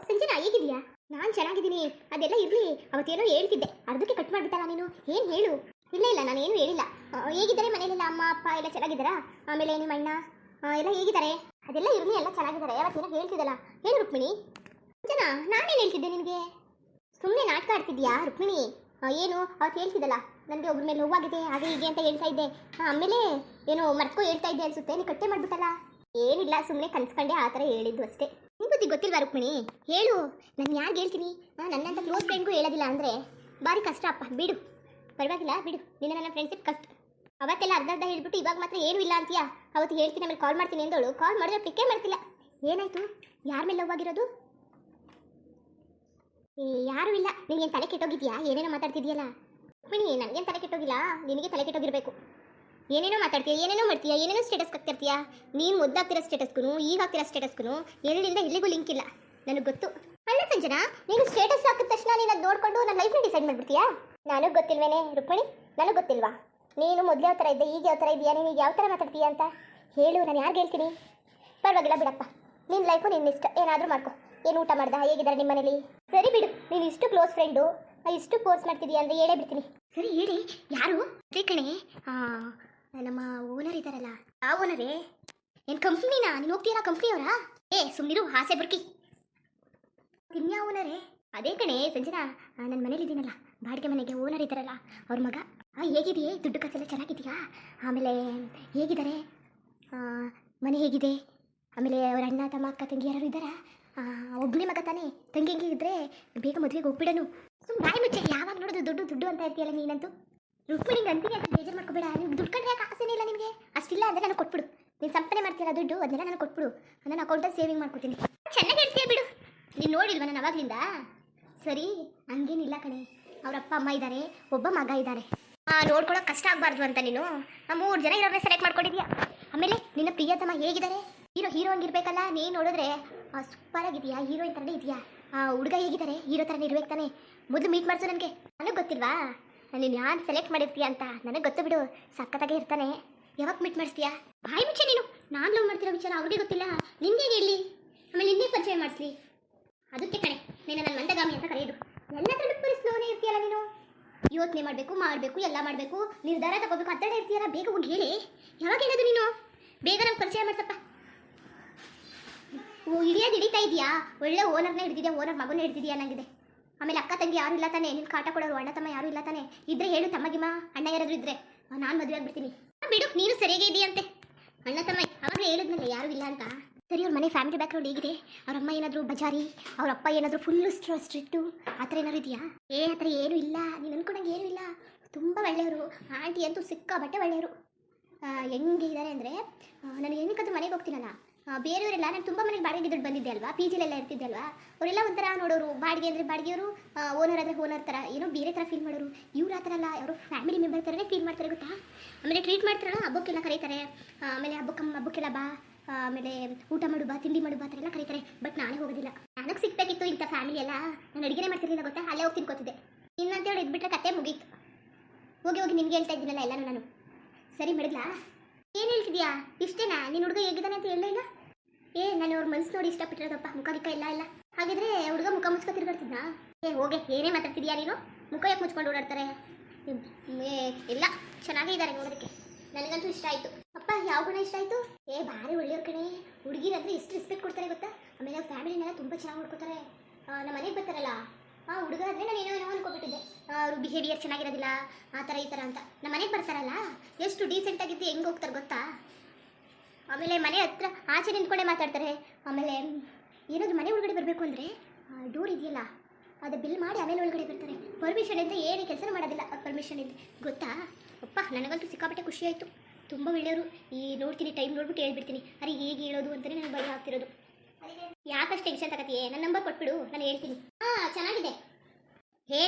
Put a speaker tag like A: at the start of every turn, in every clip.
A: ಸಂಜನಾ ಹೇಗಿದ್ಯಾ? ನಾನು ಚೆನ್ನಾಗಿದ್ದೀನಿ. ಅದೆಲ್ಲ ಇರಲಿ, ಅವತ್ತೇನೋ ಹೇಳ್ತಿದ್ದೆ, ಅರ್ಧಕ್ಕೆ ಕಟ್ ಮಾಡಿಬಿಟ್ಟಲ್ಲ ನೀನು. ಏನು ಹೇಳು? ಇಲ್ಲ ಇಲ್ಲ, ನಾನು ಏನು ಹೇಳಿಲ್ಲ. ಹೇಗಿದ್ದಾರೆ ಮನೇಲೆಲ್ಲ? ಅಮ್ಮ ಅಪ್ಪ ಎಲ್ಲ ಚೆನ್ನಾಗಿದ್ದಾರಾ? ಆಮೇಲೆ ನಿಮ್ಮ ಅಣ್ಣ ಎಲ್ಲ ಹೇಗಿದ್ದಾರೆ? ಅದೆಲ್ಲ ಇರಲಿ, ಎಲ್ಲ ಚೆನ್ನಾಗಿದ್ದಾರೆ. ಅವತ್ತೇನೋ ಹೇಳ್ತಿದ್ದಲ್ಲ, ಹೇಳು ರುಕ್ಮಿಣಿ. ಸಂಜನಾ, ನಾನೇನು ಹೇಳ್ತಿದ್ದೆ ನಿನಗೆ? ಸುಮ್ಮನೆ ನಾಟಕ ಆಡ್ತಿದ್ಯಾ ರುಕ್ಮಿಣಿ? ಏನು ಅವತ್ತು ಹೇಳ್ತಿದ್ದಲ್ಲ, ನನಗೆ ಒಬ್ಬರ ಮೇಲೆ ನೋವಾಗಿದೆ ಹಾಗೆ ಹೀಗೆ ಅಂತ ಹೇಳ್ತಾ ಇದ್ದೆ. ಆಮೇಲೆ ಏನೋ ಮರ್ಕೋ ಹೇಳ್ತಾ ಇದ್ದೆ ಅನ್ಸುತ್ತೆ, ನೀನು ಕಟ್ಟೆ ಮಾಡ್ಬಿಟ್ಟಲ್ಲ. ಏನಿಲ್ಲ, ಸುಮ್ಮನೆ ಕನ್ಸ್ಕೊಂಡೆ ಆ ಥರ ಹೇಳಿದ್ದು ಅಷ್ಟೇ. ನಿಂಗೆ ಗೊತ್ತಿಲ್ವಾ ರುಕ್ಮಿಣಿ? ಹೇಳು, ನಾನು ಯಾರಿಗೆ ಹೇಳ್ತೀನಿ? ನನ್ನಂತ ಕ್ಲೋಸ್ ಫ್ರೆಂಡ್ಗೂ ಹೇಳೋದಿಲ್ಲ ಅಂದರೆ ಭಾರಿ ಕಷ್ಟ ಅಪ್ಪ. ಬಿಡು, ಪರವಾಗಿಲ್ಲ ಬಿಡು. ನಿನ್ನ ನನ್ನ ಫ್ರೆಂಡ್ಶಿಪ್ ಕಷ್ಟ. ಅವತ್ತೆಲ್ಲ ಅರ್ಧ ಹೇಳ್ಬಿಟ್ಟು ಇವಾಗ ಮಾತ್ರ ಏನೂ ಇಲ್ಲ ಅಂತೀಯಾ? ಅವತ್ತು ಹೇಳ್ತೀನಿ, ಆಮೇಲೆ ಕಾಲ್ ಮಾಡ್ತೀನಿ ಅಂದೋಳು. ಕಾಲ್ ಮಾಡಿದ್ರೆ ಪಿಕ್ಕೇ ಮಾಡ್ತಿಲ್ಲ. ಏನಾಯಿತು? ಯಾರ ಮೇಲೆ ಲವ್ ಆಗಿರೋದು? ಯಾರೂ ಇಲ್ಲ. ನಿನಗೇನು ತಲೆ ಕೆಟ್ಟೋಗಿದ್ಯಾ? ಏನೇನೋ ಮಾತಾಡ್ತಿದ್ಯಲ್ಲ ರುಕ್ಮಿಣಿ. ನನಗೇನು ತಲೆ ಕೆಟ್ಟೋಗಿಲ್ಲ, ನಿನಗೆ ತಲೆ ಕೆಟ್ಟೋಗಿರಬೇಕು. ಏನೇನೋ ಮಾತಾಡ್ತೀಯ, ಏನೇನೋ ಮಾಡ್ತೀಯಾ, ಏನೇನೋ ಸ್ಟೇಟಸ್ ಹಾಕ್ತಿರ್ತೀಯಾ. ನೀನು ಮುದ್ದಾಗ್ತಿರೋ ಸ್ಟೇಟಸ್ಗೂ ಈಗ ಹಾಕ್ತಿರೋ ಸ್ಟೇಟಸ್ಗೂ ಎಲ್ಲಿಂದ ಎಲ್ಲಿಗೂ ಲಿಂಕ್ ಇಲ್ಲ, ನನಗೆ ಗೊತ್ತು. ಅಲ್ಲ ಸಂಜನಾ, ನೀನು ಸ್ಟೇಟಸ್ ಹಾಕಿದ ತಕ್ಷಣ ನೀನು ಅದು ನೋಡಿಕೊಂಡು ನನ್ನ ಲೈಫ್ನ ಡಿಸೈಡ್ ಮಾಡಿಬಿಡ್ತೀಯಾ? ನನಗೆ ಗೊತ್ತಿಲ್ವೇನೆ ರುಕ್ಮಿಣಿ? ನನಗೆ ಗೊತ್ತಿಲ್ವಾ? ನೀನು ಮೊದಲು ಯಾವ ಥರ ಇದ್ದೆ, ಈಗ ಯಾವ ಥರ ಇದೆಯಾ? ನೀನು ಯಾವ ಥರ ಮಾತಾಡ್ತೀಯಾ ಅಂತ ಹೇಳು, ನಾನು ಯಾರಿಗೆ ಹೇಳ್ತೀನಿ? ಪರವಾಗಿಲ್ಲ ಬಿಡಪ್ಪ, ನಿನ್ನ ಲೈಫು ನಿನ್ನ ಇಷ್ಟ, ಏನಾದರೂ ಮಾಡ್ಕೊ. ಏನು ಊಟ ಮಾಡ್ದ, ಹೇಗಿದ್ದಾರೆ ನಿಮ್ಮ ಮನೇಲಿ? ಸರಿ ಬಿಡು, ನೀನು ಇಷ್ಟು ಕ್ಲೋಸ್ ಫ್ರೆಂಡು, ಇಷ್ಟು ಫೋರ್ಸ್ ಮಾಡ್ತಿದ್ದೀಯ ಅಂದರೆ ಹೇಳೇ ಬಿಡ್ತೀನಿ. ಸರಿ ಹೇಳಿ, ಯಾರು? ಅದೇ ಕಣೆ, ನಮ್ಮ ಓನರ್ ಇದ್ದಾರಲ್ಲ, ಆ ಓನರೇ. ಏನು ಕಂಪ್ನಿನಾ? ನೀನು ಹೋಗ್ತೀಯಲ್ಲ ಕಂಪ್ನಿಯವರಾ? ಸುಮ್ಮನಿರು, ಆಸೆ ಬರ್ಕಿ. ಇನ್ಯಾವ ಓನರೇ? ಅದೇ ಕಣೆ ಸಂಜನಾ, ನನ್ನ ಮನೇಲಿದ್ದೀನಲ್ಲ ಬಾಡಿಗೆ ಮನೆಗೆ ಓನರ್ ಇದ್ದಾರಲ್ಲ, ಅವ್ರ ಮಗ. ಹೇಗಿದೆಯೇ? ದುಡ್ಡು ಕಾಸೆಲ್ಲ ಚೆನ್ನಾಗಿದೆಯಾ? ಆಮೇಲೆ ಹೇಗಿದ್ದಾರೆ? ಮನೆ ಹೇಗಿದೆ? ಆಮೇಲೆ ಅವ್ರ ಅಣ್ಣ ತಮ್ಮ ಅಕ್ಕ ತಂಗಿ ಯಾರು ಇದ್ದಾರಾ? ಒಬ್ಬನೇ ಮಗ ತಾನೇ, ತಂಗಿ ಇದ್ದರೆ ಬೇಗ ಮದುವೆಗೆ ಹೋಗ್ಬಿಡನು. ಸುಮ್ಮನೆ ಬಾಯಿ ಮುಚ್ಚೆ, ಯಾವಾಗ ನೋಡೋದು ದುಡ್ಡು ದುಡ್ಡು ಅಂತ ಇರ್ತೀಯಲ್ಲ ನೀನಂತೂ. ರುಕ್ಮಿಣಿಗೆ ಅಂತೀನಿ ಅಂತ ಬೇಜಾರು ಮಾಡ್ಕೋಬೇಡ. ನಿಮ್ಗೆ ದುಡ್ಡು ಕಂಡ್ರೆ ಯಾಕೆ ಆಸೆನೇ ಇಲ್ಲ ನಿಮಗೆ? ಅಷ್ಟಿಲ್ಲ ಅಂದರೆ ನನಗೆ ಕೊಟ್ಬಿಡು. ನೀನು ಸಂಪಾದನೆ ಮಾಡ್ತೀರಾ ದುಡ್ಡು, ಅದನ್ನೆಲ್ಲ ನನಗೆ ಕೊಟ್ಬಿಡು. ನನ್ನ ಅಕೌಂಟಲ್ಲಿ ಸೇವಿಂಗ್ ಮಾಡ್ಕೊತೀನಿ. ಚೆನ್ನಾಗಿ ಹೇಳ್ತೀಯ ಬಿಡು. ನೀನು ನೋಡಿಲ್ವ ನಾನು ಅವಾಗಲಿಂದ? ಸರಿ, ಹಂಗೇನಿಲ್ಲ ಕಣೆ. ಅವ್ರ ಅಪ್ಪ ಅಮ್ಮ ಇದ್ದಾರೆ, ಒಬ್ಬ ಮಗ ಇದ್ದಾರೆ. ನೋಡ್ಕೊಳ್ಳೋಕೆ ಕಷ್ಟ ಆಗಬಾರ್ದು ಅಂತ ನೀನು 3 ಜನ ಇರೋರನ್ನ ಸೆಲೆಕ್ಟ್ ಮಾಡ್ಕೊಂಡಿದ್ಯಾ. ಆಮೇಲೆ ನಿನ್ನ ಪ್ರಿಯತಮ ಹೇಗಿದ್ದಾರೆ? ಹೀರೋ ಹಂಗಿರ್ಬೇಕಲ್ಲ. ನೀನು ನೋಡಿದ್ರೆ ಸೂಪರ್ ಆಗಿದೆಯಾ, ಹೀರೋಯಿನ್ ಥರನೇ ಇದೆಯಾ. ಹುಡುಗ ಹೇಗಿದ್ದಾರೆ? ಹೀರೋ ಥರನೇ ಇರ್ಬೇಕು ತಾನೆ. ಮೊದಲು ಮೀಟ್ ಮಾಡಿಸು ನನಗೆ. ನನಗೆ ಗೊತ್ತಿಲ್ವಾ ನೀನು ಯಾರು ಸೆಲೆಕ್ಟ್ ಮಾಡಿರ್ತೀಯ ಅಂತ? ನನಗೆ ಗೊತ್ತು ಬಿಡು, ಸಕ್ಕತ್ತಾಗೆ ಇರ್ತಾನೆ. ಯಾವಾಗ ಮೀಟ್ ಮಾಡಿಸ್ತೀಯಾ? ಬಾಯಿ ಮುಚ್ಚೆ ನೀನು. ನಾನು ಲವ್ ಮಾಡ್ತಿರೋ ವಿಚಾರ ಅವ್ರಿಗೆ ಗೊತ್ತಿಲ್ಲ, ನಿನ್ಗೆ ಹೇಳಿ? ಆಮೇಲೆ ನಿನ್ನೆ ಪರಿಚಯ ಮಾಡಿಸ್ಲಿ. ಅದಕ್ಕೆ ಕಣೆ ನೀನು ನನ್ನ ಮಂದಗಾಮಿ ಅಂತ ಕರೆಯೋದು. ಎಲ್ಲ ಥರದ ಸ್ಲೋನೇ ಇರ್ತೀಯಲ್ಲ ನೀನು. ಯೋಚನೆ ಮಾಡಬೇಕು ಎಲ್ಲ ಮಾಡಬೇಕು, ನಿರ್ಧಾರ ತಗೋಬೇಕು, ಅತ್ತಡೆ ಇರ್ತೀಯಲ್ಲ. ಬೇಗ ಹೋಗಿ ಹೇಳಿ. ಯಾವಾಗ ಹೇಳೋದು ನೀನು? ಬೇಗ ನಂಗೆ ಪರಿಚಯ ಮಾಡ್ಸಪ್ಪ. ಹಿಡಿಯೋದು ಹಿಡಿತಾ ಇದೆಯಾ? ಒಳ್ಳೆ ಓನರ್ನ ಹಿಡಿದಿದ್ಯಾ, ಓನರ್ ಮಗನ ಹಿಡಿದಿದ್ಯಾ ಅನ್ನಂಗಿದೆ. ಆಮೇಲೆ ಅಕ್ಕ ತಂಗಿ ಯಾರು ಇಲ್ಲ ತಾನೆ? ನಿನ್ನ ಕಾಟ ಕೊಡೋರು ಅಣ್ಣ ತಮ್ಮ ಯಾರು ಇಲ್ಲ ತಾನೆ? ಇದ್ರೆ ಹೇಳು, ತಮ್ಮಗಿಮ್ಮ ಅಣ್ಣ ಯಾರಾದರೂ ಇದ್ರೆ ನಾನು ಮದುವೆ ಆಗ್ಬಿಡ್ತೀನಿ. ಬಿಡು, ನೀನು ಸರಿಯಾಗೇ ಇದೆಯಂತೆ. ಅಣ್ಣ ತಮ್ಮ ಅವಾಗ ಹೇಳಿದ್ನಲ್ಲ ಯಾರು ಇಲ್ಲ ಅಂತ. ಸರಿ, ಅವ್ರ ಮನೆ ಫ್ಯಾಮಿಲಿ ಬ್ಯಾಕ್ಗ್ರೌಂಡ್ ಹೇಗಿದೆ? ಅವ್ರ ಅಮ್ಮ ಏನಾದರೂ ಬಜಾರಿ, ಅವ್ರ ಅಪ್ಪ ಏನಾದರೂ ಫುಲ್ಲು ಸ್ಟ್ರಿಕ್ಟು, ಆ ಥರ ಏನಾದ್ರು ಇದೆಯಾ? ಆ ಥರ ಏನೂ ಇಲ್ಲ. ನೀನು ಅನ್ಕೊಂಡಂಗೆ ಏನೂ ಇಲ್ಲ. ತುಂಬ ಒಳ್ಳೆಯವರು. ಆಂಟಿ ಅಂತೂ ಸಿಕ್ಕಾಬಟ್ಟೆ ಒಳ್ಳೆಯವರು. ಹೆಂಗೆ ಇದ್ದಾರೆ ಅಂದರೆ, ನನಗೆ ಏನಕ್ಕಂತೂ ಮನೆಗೆ ಹೋಗ್ತೀನಲ್ಲ, ಬೇರೆಯವರೆಲ್ಲ ನಾನು ತುಂಬ ಮನೆಗೆ ಬಾಡಿಗೆ ದುಡ್ಡು ಬಂದಿದ್ದೆ ಅಲ್ವಾ, ಪಿ ಜಿಲೆಲ್ಲ ಇರ್ತಿದ್ದೆ ಅಲ್ವಾ, ಅವರೆಲ್ಲ ಒಂಥರ ನೋಡೋರು. ಬಾಡಿಗೆ ಅಂದರೆ ಬಾಡಿಗೆಯವರು, ಓನರ್ ಆದರೆ ಓನರ್ ಥರ ಏನೋ ಬೇರೆ ಥರ ಫೀಲ್ ಮಾಡೋರು. ಇವ್ರು ಆ ಥರ ಅಲ್ಲ, ಅವರು ಫ್ಯಾಮಿಲಿ ಮೆಂಬರ್ ಥರನೇ ಫೀಲ್ ಮಾಡ್ತಾರೆ ಗೊತ್ತಾ. ಆಮೇಲೆ ಟ್ರೀಟ್ ಮಾಡ್ತಾರಲ್ಲ, ಹಬ್ಬಕ್ಕೆಲ್ಲ ಕರೀತಾರೆ. ಆಮೇಲೆ ಹಬ್ಬಕ್ಕೆಲ್ಲ ಬಾ, ಆಮೇಲೆ ಊಟ ಮಾಡು ಬಾ, ತಿಂಡಿ ಮಾಡು ಬಾ, ಆ ಥರ ಎಲ್ಲ ಕರೀತಾರೆ. ಬಟ್ ನಾನೇ ಹೋಗೋದಿಲ್ಲ. ನನಗೆ ಸಿಕ್ಬೇಕಿತ್ತು ಇಂಥ ಫ್ಯಾಮಿಲಿ ಎಲ್ಲ. ನಾನು ಅಡುಗೆನೇ ಮಾಡ್ತಿರ್ಲಿಲ್ಲ ಗೊತ್ತಾ, ಅಲ್ಲೇ ಹೋಗಿ ತಿನ್ಕೋತಿದ್ದೆ. ಇನ್ನಂತೇಳಿ ಇದ್ಬಿಟ್ರೆ ಕತೆ ಮುಗೀತು. ಹೋಗಿ ನಿನ್ಗೆ ಹೇಳ್ತಾ ಇದ್ದೀನಲ್ಲ ಎಲ್ಲನೂ ನಾನು. ಸರಿ ಮಡಗ್ಲಾ? ಏನು ಹೇಳ್ತಿದ್ಯಾ? ಇಷ್ಟೇನಾ? ನಿನ್ನ ಹುಡುಗ ಹೇಗಿದ್ದಾನೆ ಅಂತ ಹೇಳಲೇ ಇಲ್ಲ? ನಾನು ಅವ್ರ ಮನ್ಸು ನೋಡಿ ಇಷ್ಟಪಟ್ಟಿರೋದಪ್ಪ. ಮುಖ ಗಿಕ್ಕ ಇಲ್ಲ. ಹಾಗಿದ್ರೆ ಹುಡುಗ ಮುಖ ಮುಚ್ಕೊ ತಿರ್ಗಾಡ್ತಿದ್ನಾ? ಹೋಗೆ, ಏನೇ ಮಾತಾಡ್ತಿದ್ಯಾ ನೀನು? ಮುಖ ಯಾಕೆ ಮುಚ್ಕೊಂಡು ಓಡಾಡ್ತಾರೆ? ಇಲ್ಲ, ಚೆನ್ನಾಗೇ ಇದ್ದಾರೆ ನೋಡೋದಕ್ಕೆ. ನನಗಂತೂ ಇಷ್ಟ ಆಯಿತು. ಅಪ್ಪ, ಯಾವ ಗುಣ ಇಷ್ಟ ಆಯಿತು? ಭಾರಿ ಒಳ್ಳೆಯವ್ರ ಕಣೆ. ಹುಡುಗಿರಂದ್ರೆ ಎಷ್ಟು ರೆಸ್ಪೆಕ್ಟ್ ಕೊಡ್ತಾರೆ ಗೊತ್ತಾ. ಆಮೇಲೆ ಅವ್ರ ಫ್ಯಾಮಿಲಿನೆಲ್ಲ ತುಂಬ ಚೆನ್ನಾಗಿ ನೋಡ್ಕೋತಾರೆ. ನಮ್ಮ ಮನೆಗೆ ಬರ್ತಾರಲ್ಲ, ಹುಡುಗ ಅಂದರೆ ನಾನು ಏನೋ ಅನ್ಕೊಬಿಟ್ಟಿದ್ದೆ, ಅವ್ರ ಬಿಹೇವಿಯರ್ ಚೆನ್ನಾಗಿರೋದಿಲ್ಲ, ಆ ಥರ ಈ ಥರ ಅಂತ. ನಮ್ಮ ಮನೆಗೆ ಬರ್ತಾರಲ್ಲ, ಎಷ್ಟು ಡೀಸೆಂಟಾಗಿದ್ದು ಹೆಂಗೆ ಹೋಗ್ತಾರೆ ಗೊತ್ತಾ. ಆಮೇಲೆ ಮನೆ ಹತ್ರ ಆಚೆ ನಿಂತ್ಕೊಂಡೇ ಮಾತಾಡ್ತಾರೆ. ಆಮೇಲೆ ಏನಾದರೂ ಮನೆ ಒಳಗಡೆ ಬರಬೇಕು ಅಂದರೆ ಡೋರ್ ಇದೆಯಲ್ಲ, ಅದು ಬಿಲ್ ಮಾಡಿ ಆಮೇಲೆ ಒಳಗಡೆ ಬರ್ತಾರೆ. ಪರ್ಮಿಷನ್ ಅಂತ ಏನು ಕೆಲಸ ಮಾಡೋದಿಲ್ಲ ಪರ್ಮಿಷನ್ ಇದೆ ಗೊತ್ತಾ. ಅಪ್ಪ, ನನಗಂತೂ ಸಿಕ್ಕಾಪಟ್ಟೆ ಖುಷಿ ಆಯಿತು. ತುಂಬ ಒಳ್ಳೆಯವರು. ನೋಡ್ತೀನಿ, ಟೈಮ್ ನೋಡ್ಬಿಟ್ಟು ಹೇಳ್ಬಿಡ್ತೀನಿ. ಅರೆ ಹೇಗೆ ಹೇಳೋದು ಅಂತಲೇ ನನಗೆ ಭಯ ಆಗ್ತಿರೋದು. ಯಾಕಷ್ಟು ಟೆನ್ಷನ್ ತಗೋತೀಯೇ? ನನ್ನ ನಂಬರ್ ಕೊಟ್ಬಿಡು, ನಾನು ಹೇಳ್ತೀನಿ. ಚೆನ್ನಾಗಿದೆ.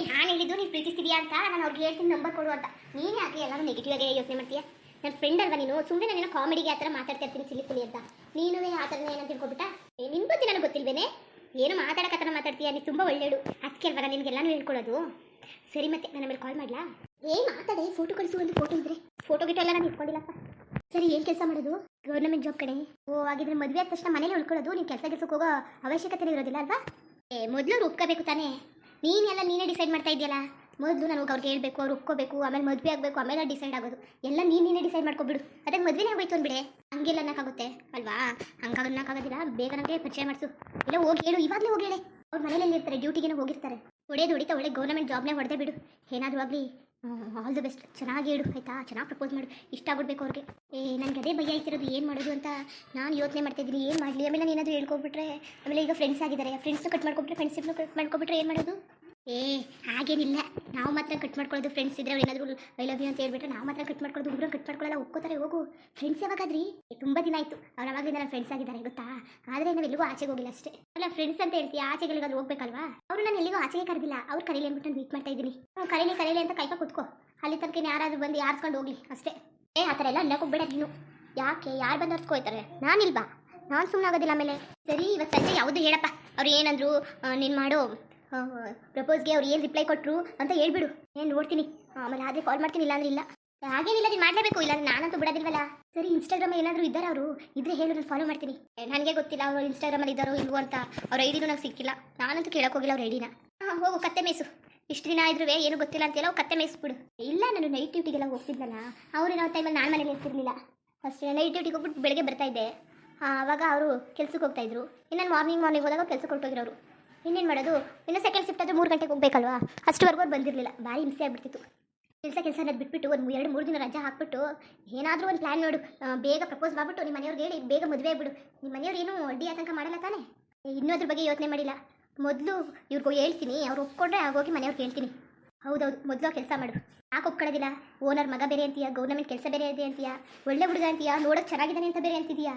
A: ನಾನು ಹೇಳಿದ್ದು ನೀನು ಪ್ರೀತಿಸ್ತಿದ್ಯಾ ಅಂತ. ನಾನು ಅವ್ರಿಗೆ ಹೇಳ್ತೀನಿ ನಂಬರ್ ಕೊಡು ಅಂತ. ನೀನೇ ಯಾಕೆ ಎಲ್ಲರೂ ನೆಗೆಟಿವ್ ಆಗಿ ಯೋಚನೆ ಮಾಡ್ತೀಯಾ? ನನ್ನ ಫ್ರೆಂಡ್ ಅಲ್ವಾ ನೀನು? ಸುಮ್ಮನೆ ನಾನೇನೋ ಕಾಮಿಡಿಗೆ ಆ ಥರ ಮಾತಾಡ್ತಾ ಇರ್ತೀನಿ, ಸಿಲಿ ಅಂತ. ನೀನು ಆ ಥರನೇ ಏನಂತ ತಿಳ್ಕೊಬಿಟ್ಟ? ನಿನ್ನ ಬಗ್ಗೆ ನನಗೆ ಗೊತ್ತಿಲ್ವೇನೆ? ಏನು ಮಾತಾಡೋಕತ್ತನ ಮಾತಾಡ್ತೀಯಾ? ನೀನು ತುಂಬ ಒಳ್ಳೆಯಳು. ಅದಕ್ಕೆ ಅಲ್ವಾ ನಾನು ನಿನಗೆಲ್ಲನೂ ಹೇಳ್ಕೊಳ್ಳೋದು. ಸರಿ, ಮತ್ತೆ ನಾನು ಆಮೇಲೆ ಕಾಲ್ ಮಾಡಲಾ? ಮಾತಾಡಿ, ಫೋಟೋ ಕಳಿಸು. ಒಂದು ಫೋಟೋ ಇದ್ರೆ ಫೋಟೋ ಗಿಟೋ ಎಲ್ಲ ನಾನು ಇಟ್ಕೊಂಡಿಲ್ಲಪ್ಪ. ಸರಿ ಏನು ಕೆಲಸ ಮಾಡೋದು? ಗೌರ್ಮೆಂಟ್ ಜಾಬ್ ಕಡೆ. ಓ ಹಾಗಿದ್ರೆ ಮದುವೆ ಆದ ತಕ್ಷಣ ಮನೇಲಿ ಉಳ್ಕೊಳ್ಳೋದು, ನೀನು ಕೆಲಸಕ್ಕೆ ಹೋಗೋ ಅವಶ್ಯಕತೆ ಇರೋದಿಲ್ಲ ಅಲ್ವಾ? ಮೊದಲು ಅವ್ರು ಒಪ್ಕೋಬೇಕು ತಾನೇ. ನೀನೇ ಡಿಸೈಡ್ ಮಾಡ್ತಾ ಇದೆಯಲ್ಲ. ಮೊದಲು ನಾನು ಅವ್ರಿಗೆ ಹೇಳ್ಬೇಕು, ಅವ್ರು ಒಪ್ಕೋಬೇಕು, ಆಮೇಲೆ ಮದುವೆ ಆಗಬೇಕು, ಆಮೇಲೆ ಡಿಸೈಡ್ ಆಗೋದು. ಎಲ್ಲ ನೀನೇ ಡಿಸೈಡ್ ಮಾಡ್ಕೊಬಿಡು. ಅದಕ್ಕೆ ಮದುವೆನೇ ಆಗೋಯ್ತು ಅಂದ್ಬಿಡೆ. ಹಂಗೆಲ್ಲ ಅನ್ನೋಕ್ಕಾಗುತ್ತೆ ಅಲ್ವಾ? ಹಂಗಾಗಿ ಅನ್ನೋಕ್ಕಾಗೋದಿಲ್ಲ. ಬೇಗ ನನಗೆ ಪರಿಚಯ ಮಾಡಿಸು. ಇಲ್ಲ ಹೋಗಿ ಹೇಳು, ಇವಾಗಲೇ ಹೋಗಿ ಹೇಳಿ. ಅವ್ರು ಮನೇಲಿ ಇರ್ತಾರೆ, ಡ್ಯೂಟಿಗೆ ಹೋಗಿರ್ತಾರೆ. ಹೊಡಿತಾ ಒಳ್ಳೆ ಗೌರ್ಮೆಂಟ್ ಜಾಬ್ನೇ ಹೊಡೆದೇ ಬಿಡು. ಏನಾದರೂ ಆಗಲಿ, ಆಲ್ ದ ಬೆಸ್ಟ್. ಚೆನ್ನಾಗಿ ಹೇಳು ಆಯಿತಾ? ಚೆನ್ನಾಗಿ ಪ್ರಪೋಸ್ ಮಾಡು. ಇಷ್ಟ ಆಗ್ಬಿಡ್ಬೇಕು ಅವ್ರಿಗೆ. ನನಗೆ ಅದೇ ಭಯ ಆಯ್ತಿರೋದು, ಏನು ಮಾಡೋದು ಅಂತ ನಾನು ಯೋಚನೆ ಮಾಡ್ತಾಯಿದ್ದೀನಿ. ಏನು ಮಾಡಲಿ? ಆಮೇಲೆ ನಾನು ಏನಾದರೂ ಹೇಳ್ಕೊಬಿಟ್ರೆ, ಆಮೇಲೆ ಈಗ ಫ್ರೆಂಡ್ಸ್ ಆಗಿದ್ದಾರೆ, ಫ್ರೆಂಡ್ಸ್ನ ಕಟ್ ಮಾಡ್ಕೊಬಿಟ್ರೆ, ಫ್ರೆಂಡ್ಶಿಪ್ನ ಕಟ್ ಮಾಡ್ಕೊಬಿಟ್ರೆ ಏನು ಮಾಡೋದು? ಹಾಗೇನಿಲ್ಲ. ನಾವು ಮಾತ್ರ ಕಟ್ ಮಾಡ್ಕೊಳ್ಳೋದು. ಫ್ರೆಂಡ್ಸ್ ಇದ್ರೆ ಅವ್ರು ಏನಾದರೂ ಐ ಲವ್ ಯು ಅಂತ ಹೇಳ್ಬಿಟ್ರೆ ನಾವು ಮಾತ್ರ ಕಟ್ ಮಾಡ್ಕೊಳ್ಳೋದು. ಹುಡುಗರು ಕಟ್ ಮಾಡ್ಕೊಳ್ಳಲ್ಲ, ಒಪ್ಕೋತಾರೆ. ಹೋಗು. ಫ್ರೆಂಡ್ಸ್ ಯಾವಾಗಾದ್ರಿ? ತುಂಬ ದಿನ ಆಯಿತು. ಅವ್ರು ಅವಾಗಲಿಂದ ನನ್ನ ಫ್ರೆಂಡ್ಸ್ ಆಗಿದ್ದಾರೆ ಗೊತ್ತಾ. ಆದರೆ ನಾವು ಎಲ್ಲಿಗೂ ಆಚೆಗೆ ಹೋಗಿಲ್ಲ ಅಷ್ಟೇ. ಅಲ್ಲ ಫ್ರೆಂಡ್ಸ್ ಅಂತ ಹೇಳ್ತೀವಿ, ಆಚೆಗಳಿಗಾದ್ರೂ ಹೋಗ್ಬೇಕಲ್ವಾ? ಅವರು ನಾನು ಎಲ್ಲಿಗೂ ಆಚೆಗೆ ಕರೆದಿಲ್ಲ. ಅವ್ರು ಕರೀಲಿ ಅಂದ್ಬಿಟ್ಟು ನಾನು ವೇಟ್ ಮಾಡ್ತಾ ಇದ್ದೀನಿ. ಕರೀಲಿ ಅಂತ ಕಾಯ್ಕೊ ಕೂತ್ಕೋ. ಅಲ್ಲಿ ತನಕ ಯಾರಾದರೂ ಬಂದು ಯಾರ್ಸ್ಕೊಂಡು ಹೋಗ್ಲಿ ಅಷ್ಟೇ. ಆ ಥರ ಎಲ್ಲ ಅನ್ನಕ್ಕೆ ಹೋಗ್ಬೇಡ ನೀನು. ಯಾಕೆ? ಯಾರು ಬಂದು ಅರ್ಸ್ಕೊಯ್ತಾರೆ? ನಾನಿಲ್ವಾ? ನಾನು ಸುಮ್ಮನೆ ಆಗೋದಿಲ್ಲ. ಆಮೇಲೆ ಸರಿ, ಇವತ್ತು ಸಂಜೆ ಯಾವುದು ಹೇಳಪ್ಪ. ಅವ್ರು ಏನಂದ್ರು ನೀನು ಮಾಡು ಪ್ರಪೋಸ್ಗೆ ಅವ್ರು ಏನು ರಿಪ್ಲೈ ಕೊಟ್ಟರು ಅಂತ ಹೇಳ್ಬಿಡು. ಏನು ನೋಡ್ತೀನಿ. ಆಮೇಲೆ ಆದರೆ ಕಾಲ್ ಮಾಡ್ತೀನಿ, ಇಲ್ಲಾಂದ್ರೆ ಇಲ್ಲ. ಹಾಗೇನಿಲ್ಲ, ನೀನು ಮಾಡಲೇಬೇಕು. ಇಲ್ಲಾಂದ್ರೆ ನಾನಂತೂ ಬಿಡೋದಿಲ್ವಲ್ಲ. ಸರಿ, ಇನ್ಸ್ಟಾಗ್ರಾಮ್ ಏನಾದರೂ ಇದ್ದಾರೆ ಅವರು? ಇದ್ರೆ ಹೇಳು, ನಾನು ಫಾಲೋ ಮಾಡ್ತೀನಿ. ನನಗೆ ಗೊತ್ತಿಲ್ಲ ಅವ್ರು ಇನ್ಸ್ಟಾಗ್ರಾಮಲ್ಲಿ ಇದ್ದಾರೋ ಇಲ್ವೋ ಅಂತ. ಅವ್ರ ಐಡಿನೂ ನಂಗೆ ಸಿಕ್ಕಿಲ್ಲ. ನಾನಂತೂ ಕೇಳೋಕ್ಕೋಗಿಲ್ಲ ಅವ್ರ ಐಡಿನ. ಹೋಗು ಕತ್ತೆ ಮೇಸು. ಇಷ್ಟು ದಿನ ಆದ್ರೂ ಏನು ಗೊತ್ತಿಲ್ಲ ಅಂತೆಲ್ಲ ಕತ್ತೆ ಮೇಯಿಸ್ಬಿಡು. ಇಲ್ಲ, ನಾನು ನೈಟ್ ಡ್ಯೂಟಿಗೆಲ್ಲ ಹೋಗ್ತಿದ್ನಲ್ಲ. ಅವ್ರೇನೋ ಟೈಮಲ್ಲಿ ನಾನು ಮನೇಲಿ ಇರ್ತಿರ್ಲಿಲ್ಲ. ಫಸ್ಟ್ ನೈಟ್ ಡ್ಯೂಟಿಗೆ ಹೋಗ್ಬಿಟ್ಟು ಬೆಳಗ್ಗೆ ಬರ್ತಾ ಇದ್ದೆ. ಆವಾಗ ಅವರು ಕೆಲ್ಸಕ್ಕೆ ಹೋಗ್ತಾಯಿದ್ರು. ಇನ್ನು ಮಾರ್ನಿಂಗ್ ಹೋದಾಗ ಕೆಲ್ಸಕ್ಕೆ ಹೊರಟೋಗಿರೋರು. ಇನ್ನೇನು ಮಾಡೋದು? ಇನ್ನು ಸೆಕೆಂಡ್ ಶಿಫ್ಟ್ ಆದರೆ 3 ಗಂಟೆಗೆ ಹೋಗ್ಬೇಕಲ್ವಾ? ಅಷ್ಟುವರೆಗೂ ಅವ್ರು ಬಂದಿರಲಿಲ್ಲ. ಭಾರಿ ಹಿಂಸೆ ಆಗ್ಬಿಡ್ತಿತ್ತು. ಕೆಲಸ ಅನ್ನೋದು ಬಿಟ್ಬಿಟ್ಟು ಒಂದು 2-3 ದಿನ ರಜೆ ಹಾಕ್ಬಿಟ್ಟು ಏನಾದರೂ ಒಂದು ಪ್ಲ್ಯಾನ್ ಮಾಡು. ಬೇಗ ಪ್ರಪೋಸ್ ಮಾಡಿಬಿಟ್ಟು ನಿಮ್ಮ ಮನೆಯವ್ರಿಗೆ ಹೇಳಿ ಬೇಗ ಮದುವೆ ಆಗ್ಬಿಡು. ನಿಮ್ಮ ಮನೆಯವ್ರು ಏನೂ ಅಡ್ಡಿ ಆತಂಕ ಮಾಡಲ್ಲ ತಾನೇ? ಇನ್ನೂ ಅದ್ರ ಬಗ್ಗೆ ಯೋಚನೆ ಮಾಡಿಲ್ಲ. ಮೊದಲು ಇವ್ರಿಗೂ ಹೇಳ್ತೀನಿ, ಅವ್ರು ಒಪ್ಕೊಂಡ್ರೆ ಆಗೋಗಿ ಮನೆಯವ್ರಿಗೆ ಹೇಳ್ತೀನಿ. ಹೌದೌದು, ಮೊದಲು ಕೆಲಸ ಮಾಡು. ಯಾಕೆ ಒಪ್ಕೊಳ್ಳೋದಿಲ್ಲ? ಓನರ್ ಮಗ ಬೇರೆ ಅಂತೀಯಾ, ಗೌರ್ಮೆಂಟ್ ಕೆಲಸ ಬೇರೆ ಇದೆ ಅಂತೀಯಾ, ಒಳ್ಳೆ ಹುಡುಗ ಅಂತೀಯಾ, ನೋಡೋಕೆ ಚೆನ್ನಾಗಿದ್ದಾನೆ ಅಂತ ಬೇರೆ ಅಂತಿದೀಯಾ.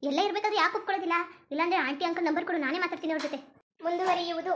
A: ಎಲ್ಲ ಇರಬೇಕಾದ್ರೆ ಯಾಕೆ ಒಪ್ಕೊಳ್ಳೋದಿಲ್ಲ? ಇಲ್ಲಾಂದರೆ ಆಂಟಿ ಅಂಕಲ್ ನಂಬರ್ ಕೊಡು, ನಾನೇ ಮಾತಾಡ್ತೀನಿ ಅವ್ರ ಜೊತೆ. ಮುಂದುವರಿಯುವುದು.